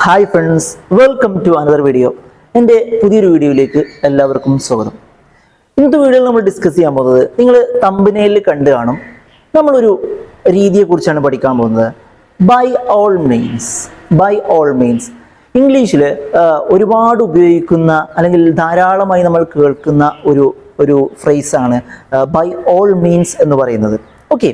Hi friends, welcome to another video. എൻ്റെ പുതിയൊരു വീഡിയോയിലേക്ക് എല്ലാവർക്കും സ്വാഗതം. ഇന്നത്തെ വീഡിയോയിൽ നമ്മൾ ഡിസ്കസ് ചെയ്യാൻ പോകുന്നത്, നിങ്ങൾ തമ്പനയിൽ കണ്ടു കാണും, നമ്മളൊരു രീതിയെക്കുറിച്ചാണ് പഠിക്കാൻ പോകുന്നത്. By all means. By all means ഇംഗ്ലീഷിൽ ഒരുപാട് ഉപയോഗിക്കുന്ന അല്ലെങ്കിൽ ധാരാളമായി നമ്മൾ കേൾക്കുന്ന ഒരു ഫ്രേസാണ് ബൈ ഓൾ മീൻസ് എന്ന് പറയുന്നത്. ഓക്കെ,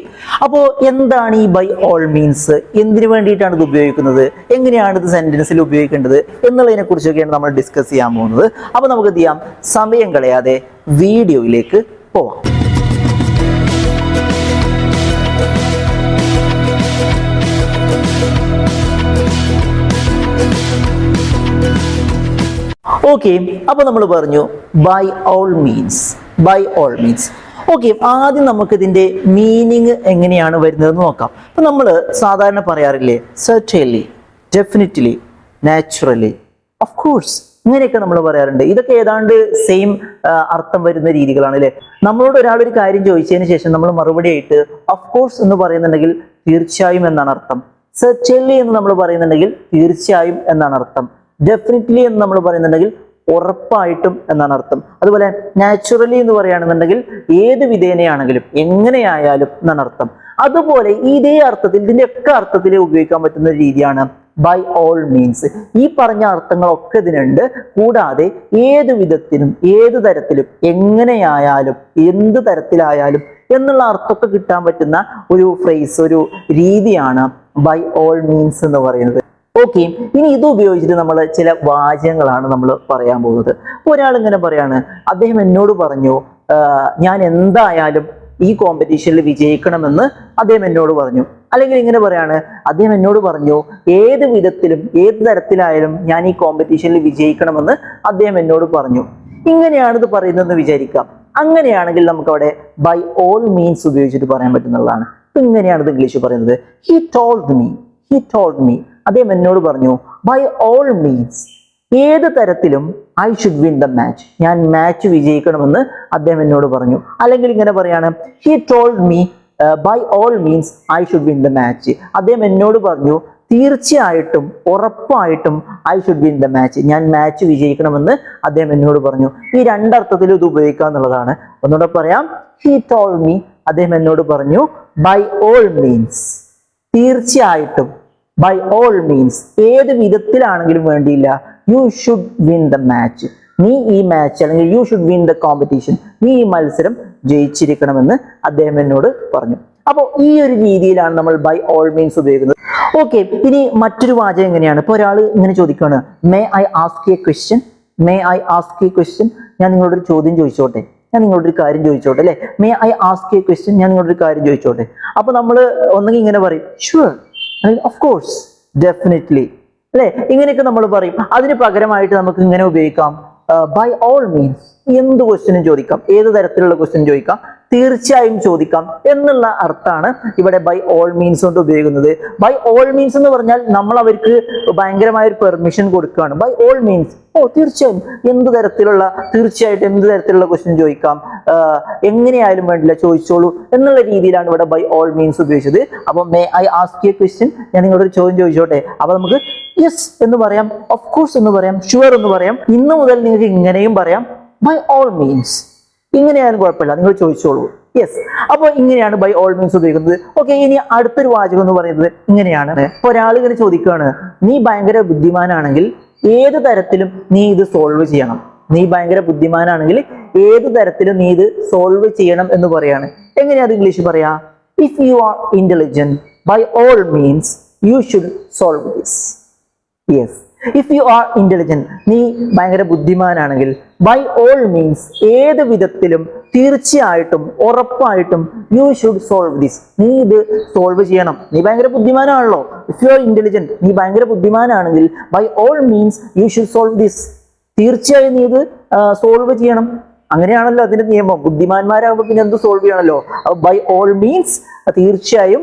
അപ്പോൾ എന്താണ് ഈ ബൈ ഓൾ മീൻസ്, എന്തിനു വേണ്ടിയിട്ടാണ് ഇത് ഉപയോഗിക്കുന്നത്, എങ്ങനെയാണ് ഇത് സെന്റൻസിൽ ഉപയോഗിക്കേണ്ടത് എന്നുള്ളതിനെ കുറിച്ചൊക്കെയാണ് നമ്മൾ ഡിസ്കസ് ചെയ്യാൻ പോകുന്നത്. അപ്പോൾ നമുക്ക് എന്ത് ചെയ്യാം, സമയം കളയാതെ വീഡിയോയിലേക്ക് പോവാം. ഓക്കെ, അപ്പോൾ നമ്മൾ പറഞ്ഞു by all means. By all means. Okay, ആദ്യം നമുക്ക് ഇതിന്റെ മീനിങ് എങ്ങനെയാണ് വരുന്നതെന്ന് നോക്കാം. അപ്പൊ നമ്മൾ സാധാരണ പറയാറില്ലേ, certainly, definitely, naturally, of course, ഇങ്ങനെയൊക്കെ നമ്മൾ പറയാറുണ്ട്. ഇതൊക്കെ ഏതാണ്ട് സെയിം അർത്ഥം വരുന്ന രീതികളാണ് അല്ലെ. നമ്മളോട് ഒരാൾ ഒരു കാര്യം ചോദിച്ചതിന് ശേഷം നമ്മൾ മറുപടി ആയിട്ട് ഓഫ് കോഴ്സ് എന്ന് പറയുന്നുണ്ടെങ്കിൽ തീർച്ചയായും എന്നാണ് അർത്ഥം. സെർട്ടൻലി എന്ന് നമ്മൾ പറയുന്നുണ്ടെങ്കിൽ തീർച്ചയായും എന്നാണ് അർത്ഥം. ഡെഫിനറ്റ്ലി എന്ന് നമ്മൾ പറയുന്നുണ്ടെങ്കിൽ ഉറപ്പായിട്ടും എന്നാണ് അർത്ഥം. അതുപോലെ നാച്ചുറലി എന്ന് പറയുകയാണെന്നുണ്ടെങ്കിൽ ഏത് വിധേനയാണെങ്കിലും എങ്ങനെയായാലും എന്നാണ് അർത്ഥം. അതുപോലെ ഇതേ അർത്ഥത്തിൽ, ഇതിന്റെ ഒക്കെ അർത്ഥത്തിൽ ഉപയോഗിക്കാൻ പറ്റുന്ന രീതിയാണ് ബൈ ഓൾ മീൻസ്. ഈ പറഞ്ഞ അർത്ഥങ്ങളൊക്കെ ഇതിനുണ്ട്. കൂടാതെ ഏത് വിധത്തിലും ഏത് തരത്തിലും എങ്ങനെയായാലും എന്ത് തരത്തിലായാലും എന്നുള്ള അർത്ഥമൊക്കെ കിട്ടാൻ പറ്റുന്ന ഒരു ഫ്രേസ്, ഒരു രീതിയാണ് ബൈ ഓൾ മീൻസ് എന്ന് പറയുന്നത്. ഓക്കെ, ഇനി ഇത് ഉപയോഗിച്ചിട്ട് നമ്മൾ ചില വാചകങ്ങളാണ് നമ്മൾ പറയാൻ പോകുന്നത്. ഒരാൾ ഇങ്ങനെ പറയാണ്, അദ്ദേഹം എന്നോട് പറഞ്ഞു ഞാൻ എന്തായാലും ഈ കോമ്പറ്റീഷനിൽ വിജയിക്കണമെന്ന് അദ്ദേഹം എന്നോട് പറഞ്ഞു. അല്ലെങ്കിൽ ഇങ്ങനെ പറയാണ്, അദ്ദേഹം എന്നോട് പറഞ്ഞു ഏത് വിധത്തിലും ഏത് തരത്തിലായാലും ഞാൻ ഈ കോമ്പറ്റീഷനിൽ വിജയിക്കണമെന്ന് അദ്ദേഹം എന്നോട് പറഞ്ഞു. ഇങ്ങനെയാണ് ഇത് പറയുന്നതെന്ന് വിചാരിക്കാം. അങ്ങനെയാണെങ്കിൽ നമുക്ക് അവിടെ ബൈ ഓൾ മീൻസ് ഉപയോഗിച്ചിട്ട് പറയാൻ പറ്റുന്നതാണ്. ഇങ്ങനെയാണ് ഇത് ഇംഗ്ലീഷ് പറയുന്നത്. He told me. He told me. അദ്ദേഹം എന്നോട് പറഞ്ഞു ബൈ ഓൾ മീൻസ്, ഏത് തരത്തിലും I should win the match, ഞാൻ മാച്ച് വിജയിക്കണമെന്ന് അദ്ദേഹം എന്നോട് പറഞ്ഞു. അല്ലെങ്കിൽ ഇങ്ങനെ പറയാണ്, he told me by all means I should win the match, അദ്ദേഹം എന്നോട് പറഞ്ഞു തീർച്ചയായിട്ടും ഉറപ്പായിട്ടും I should win the match, ഞാൻ മാച്ച് വിജയിക്കണമെന്ന് അദ്ദേഹം എന്നോട് പറഞ്ഞു. ഈ രണ്ടർത്ഥത്തിലും ഇത് ഉപയോഗിക്കുക എന്നുള്ളതാണ്. ഒന്നുകൂടെ പറയാം, ഹി ടോൾഡ് മീ, അദ്ദേഹം എന്നോട് പറഞ്ഞു ബൈ ഓൾ മീൻസ്, തീർച്ചയായിട്ടും, ബൈ ഓൾ മീൻസ്, ഏത് വിധത്തിലാണെങ്കിലും വേണ്ടിയില്ല, you should win the match, നീ ഈ മാച്ച് അല്ലെങ്കിൽ you should win the competition, നീ ഈ മത്സരം ജയിച്ചിരിക്കണമെന്ന് അദ്ദേഹം എന്നോട് പറഞ്ഞു. അപ്പോൾ ഈ ഒരു രീതിയിലാണ് നമ്മൾ ബൈ ഓൾ മീൻസ് ഉപയോഗിക്കുന്നത്. ഓക്കെ, ഇനി മറ്റൊരു വാചകം എങ്ങനെയാണ്, ഇപ്പൊ ഒരാൾ ഇങ്ങനെ ചോദിക്കുകയാണ്, may I ask A question, may I ask A question, ഞാൻ നിങ്ങളോടൊരു ചോദ്യം ചോദിച്ചോട്ടെ, ഞാൻ നിങ്ങളോടൊരു കാര്യം ചോദിച്ചോട്ടെ അല്ലെ. May I ask A question, ഞാൻ നിങ്ങളോടൊരു കാര്യം ചോദിച്ചോട്ടെ. അപ്പൊ നമ്മൾ ഒന്നെങ്കിൽ ഇങ്ങനെ പറയും ഷുവർ, ഓഫ് കോഴ്സ്, ഡെഫിനറ്റ്ലി അല്ലെ, ഇങ്ങനെയൊക്കെ നമ്മൾ പറയും. അതിന് പകരമായിട്ട് നമുക്ക് ഇങ്ങനെ ഉപയോഗിക്കാം, ബൈ ഓൾ മീൻസ്, എന്ത് ക്വസ്റ്റ്യനും ചോദിക്കാം, ഏത് തരത്തിലുള്ള ക്വസ്റ്റ്യൻ ചോദിക്കാം, തീർച്ചയായും ചോദിക്കാം എന്നുള്ള അർത്ഥമാണ് ഇവിടെ ബൈ ഓൾ മീൻസ് കൊണ്ട് ഉപയോഗിക്കുന്നത്. ബൈ ഓൾ മീൻസ് എന്ന് പറഞ്ഞാൽ നമ്മൾ അവർക്ക് ഭയങ്കരമായ ഒരു പെർമിഷൻ കൊടുക്കുകയാണ്. ബൈ ഓൾ മീൻസ്, ഓ തീർച്ചയായും, എന്ത് തരത്തിലുള്ള, തീർച്ചയായിട്ടും എന്ത് തരത്തിലുള്ള ക്വസ്റ്റ്യൻ ചോദിക്കാം, എങ്ങനെയായാലും വേണ്ടില്ല, ചോദിച്ചോളൂ എന്നുള്ള രീതിയിലാണ് ഇവിടെ ബൈ ഓൾ മീൻസ് ഉപയോഗിച്ചത്. അപ്പൊ may I ask A question, ഞാൻ നിങ്ങളോട് ഒരു ചോദ്യം ചോദിച്ചോട്ടെ. അപ്പൊ നമുക്ക് യെസ് എന്ന് പറയാം, ഓഫ് കോഴ്സ് എന്ന് പറയാം, ഷുവർ എന്ന് പറയാം. ഇന്ന് മുതൽ നിങ്ങൾക്ക് ഇങ്ങനെയും പറയാം, ബൈ ഓൾ മീൻസ്, ഇങ്ങനെയായാലും കുഴപ്പമില്ല, നിങ്ങൾ ചോദിച്ചോളൂ. യെസ്, അപ്പോൾ ഇങ്ങനെയാണ് ബൈ ഓൾ മീൻസ് ഉപയോഗിക്കുന്നത്. ഓക്കെ, ഇനി അടുത്തൊരു വാചകം എന്ന് പറയുന്നത് ഇങ്ങനെയാണ്. ഇപ്പൊ ഒരാൾ ഇങ്ങനെ ചോദിക്കുകയാണ്, നീ ഭയങ്കര ബുദ്ധിമാനാണെങ്കിൽ ഏത് തരത്തിലും നീ ഇത് സോൾവ് ചെയ്യണം, നീ ഭയങ്കര ബുദ്ധിമാനാണെങ്കിൽ ഏത് തരത്തിലും നീ ഇത് സോൾവ് ചെയ്യണം എന്ന് പറയാണ്. എങ്ങനെയാ അത് ഇംഗ്ലീഷ് പറയാ? If you are intelligent by all means you should solve this. Yes, if you are intelligent, നീ ഭയങ്കര ബുദ്ധിമാനാണെങ്കിൽ ബൈ ഓൾ മീൻസ്, ഏത് വിധത്തിലും തീർച്ചയായിട്ടും ഉറപ്പായിട്ടും യു ഷുഡ് സോൾവ് ദിസ്, നീ ഇത് സോൾവ് ചെയ്യണം. നീ ഭയങ്കര ബുദ്ധിമാനാണല്ലോ, ഇഫ് യു ആർ ഇന്റലിജന്റ്, നീ ഭയങ്കര ബുദ്ധിമാനാണെങ്കിൽ by all means you should solve this, തീർച്ചയായും നീ ഇത് സോൾവ് ചെയ്യണം. അങ്ങനെയാണല്ലോ അതിന്റെ നിയമം. ബുദ്ധിമാന്മാരാകുമ്പോൾ പിന്നെ എന്ത് സോൾവ് ചെയ്യണമല്ലോ. ബൈ ഓൾ മീൻസ്, തീർച്ചയായും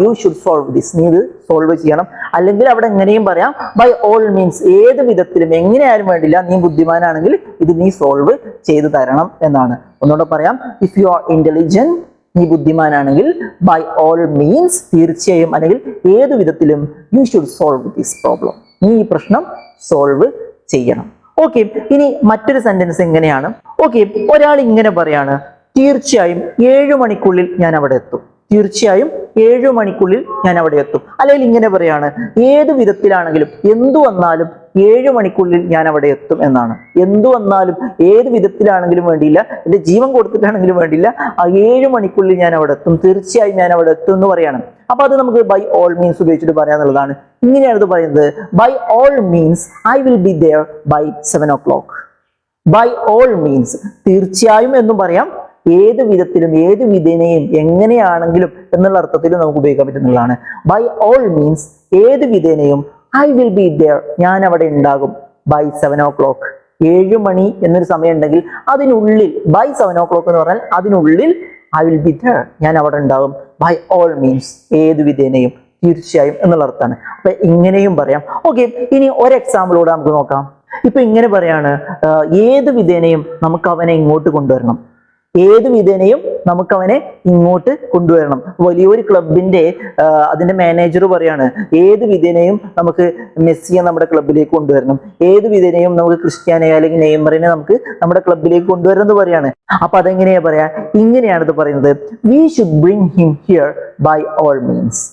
യു ഷുഡ് സോൾവ് ദിസ്, നീ ഇത് സോൾവ് ചെയ്യണം. അല്ലെങ്കിൽ അവിടെ എങ്ങനെയും പറയാം, ബൈ ഓൾ മീൻസ്, ഏത് വിധത്തിലും എങ്ങനെയായാലും വേണ്ടില്ല, നീ ബുദ്ധിമാനാണെങ്കിൽ ഇത് നീ സോൾവ് ചെയ്തു തരണം എന്നാണ്. ഒന്നുകൂടെ പറയാം, ഇഫ് യു ആർ ഇന്റലിജന്റ്, നീ ബുദ്ധിമാനാണെങ്കിൽ ബൈ ഓൾ മീൻസ് തീർച്ചയായും അല്ലെങ്കിൽ ഏത് വിധത്തിലും U should solve this problem, നീ ഈ പ്രശ്നം സോൾവ് ചെയ്യണം. ഓക്കെ, ഇനി മറ്റൊരു സെന്റൻസ് എങ്ങനെയാണ്? ഓക്കെ, ഒരാൾ ഇങ്ങനെ പറയാണ്, തീർച്ചയായും 7 മണിക്കുള്ളിൽ ഞാൻ അവിടെ എത്തും. തീർച്ചയായും 7 മണിക്കുള്ളിൽ ഞാൻ അവിടെ എത്തും. അല്ലെങ്കിൽ ഇങ്ങനെ പറയാണ്, ഏത് വിധത്തിലാണെങ്കിലും എന്തു വന്നാലും 7 മണിക്കുള്ളിൽ ഞാൻ അവിടെ എത്തും എന്നാണ്. എന്തു വന്നാലും ഏത് വിധത്തിലാണെങ്കിലും വേണ്ടിയില്ല, എന്റെ ജീവൻ കൊടുത്തിട്ടാണെങ്കിലും വേണ്ടിയില്ല, ആ 7 മണിക്കുള്ളിൽ ഞാൻ അവിടെ എത്തും, തീർച്ചയായും ഞാൻ അവിടെ എത്തും എന്ന് പറയാണ്. അപ്പൊ അത് നമുക്ക് ബൈ ഓൾ മീൻസ് ഉപയോഗിച്ചിട്ട് പറയാന്നുള്ളതാണ്. ഇങ്ങനെയാണ് ഇത് പറയുന്നത്, by all means I will be there by 7 o'clock. By all means തീർച്ചയായും എന്നും പറയാം, ഏത് വിധത്തിലും ഏത് വിധേനയും എങ്ങനെയാണെങ്കിലും എന്നുള്ള അർത്ഥത്തിലും നമുക്ക് ഉപയോഗിക്കാൻ പറ്റുന്നതാണ്. ബൈ ഓൾ മീൻസ് ഏത് വിധേനയും ഐ വിൽ ബി ദെയർ, ഞാൻ അവിടെ ഉണ്ടാകും, ബൈ 7 o'clock. 7 മണി എന്നൊരു സമയം ഉണ്ടെങ്കിൽ അതിനുള്ളിൽ, ബൈ 7 o'clock എന്ന് പറഞ്ഞാൽ അതിനുള്ളിൽ ഐ വിൽ ബി ദെയർ, ഞാൻ അവിടെ ഉണ്ടാകും. ബൈ ഓൾ മീൻസ് ഏത് വിധേനയും, തീർച്ചയായും എന്നുള്ള അർത്ഥമാണ്. അപ്പൊ ഇങ്ങനെയും പറയാം. ഓക്കെ, ഇനി ഒരു എക്സാമ്പിളോടെ നമുക്ക് നോക്കാം. ഇപ്പൊ ഇങ്ങനെ പറയാണ്, ഏത് വിധേനയും നമുക്ക് അവനെ ഇങ്ങോട്ട് കൊണ്ടുവരണം. ഏത് വിധേനയും നമുക്ക് അവനെ ഇങ്ങോട്ട് കൊണ്ടുവരണം. വലിയൊരു ക്ലബിന്റെ അതിന്റെ മാനേജർ പറയാണ്, ഏത് വിധേനയും നമുക്ക് മെസ്സിയെ നമ്മുടെ ക്ലബിലേക്ക് കൊണ്ടുവരണം, ഏത് വിധേനയും നമുക്ക് ക്രിസ്ത്യാനോ അല്ലെങ്കിൽ നെയ്മറിനെ നമുക്ക് നമ്മുടെ ക്ലബിലേക്ക് കൊണ്ടുവരണം എന്ന് പറയാണ്. അപ്പൊ അതെങ്ങനെയാ പറയാ? ഇങ്ങനെയാണ് ഇത് പറയുന്നത്, we should bring him here by all means.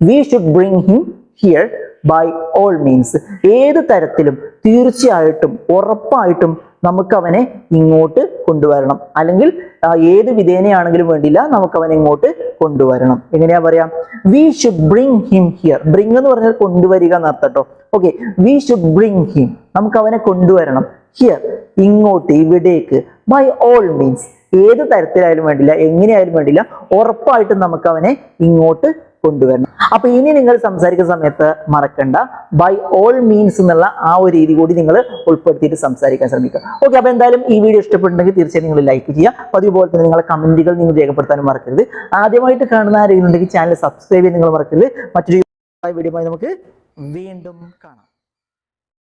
We should bring him here by all means. ഏത് തരത്തിലും തീർച്ചയായിട്ടും ഉറപ്പായിട്ടും നമുക്ക് അവനെ ഇങ്ങോട്ട് കൊണ്ടുവരണം, അല്ലെങ്കിൽ ഏത് വിധേനയാണെങ്കിലും വേണ്ടില്ല, നമുക്ക് അവനെ ഇങ്ങോട്ട് കൊണ്ടുവരണം. എങ്ങനെയാ പറയാ? V should bring him here. Bring എന്ന് പറഞ്ഞാൽ കൊണ്ടുവരിക എന്നർത്ഥം കേട്ടോ. Okay, V should bring him, നമുക്ക് അവനെ കൊണ്ടുവരണം, ഹിയർ ഇങ്ങോട്ട്, ഇവിടേക്ക്, ബൈ ഓൾ മീൻസ് ഏത് തരത്തിലായാലും വേണ്ടില്ല, എങ്ങനെയായാലും വേണ്ടില്ല, ഉറപ്പായിട്ടും നമുക്ക് അവനെ ഇങ്ങോട്ട് കൊണ്ടുവരണം. അപ്പൊ ഇനി നിങ്ങൾ സംസാരിക്കുന്ന സമയത്ത് മറക്കണ്ട, ബൈ ഓൾ മീൻസ് എന്നുള്ള ആ ഒരു രീതി കൂടി നിങ്ങൾ ഉൾപ്പെടുത്തിയിട്ട് സംസാരിക്കാൻ ശ്രമിക്കുക. ഓക്കെ, അപ്പൊ എന്തായാലും ഈ വീഡിയോ ഇഷ്ടപ്പെട്ടുണ്ടെങ്കിൽ തീർച്ചയായും നിങ്ങൾ ലൈക്ക് ചെയ്യുക. അപ്പൊ അതുപോലെ തന്നെ നിങ്ങളെ കമന്റുകൾ നിങ്ങൾ രേഖപ്പെടുത്താനും മറക്കരുത്. ആദ്യമായിട്ട് കാണുന്ന ആരെങ്കിലും ഉണ്ടെങ്കിൽ ചാനൽ സബ്സ്ക്രൈബ് ചെയ്യാൻ നിങ്ങൾ മറക്കരുത്. മറ്റൊരു വീഡിയോയുമായി നമുക്ക് വീണ്ടും കാണാം.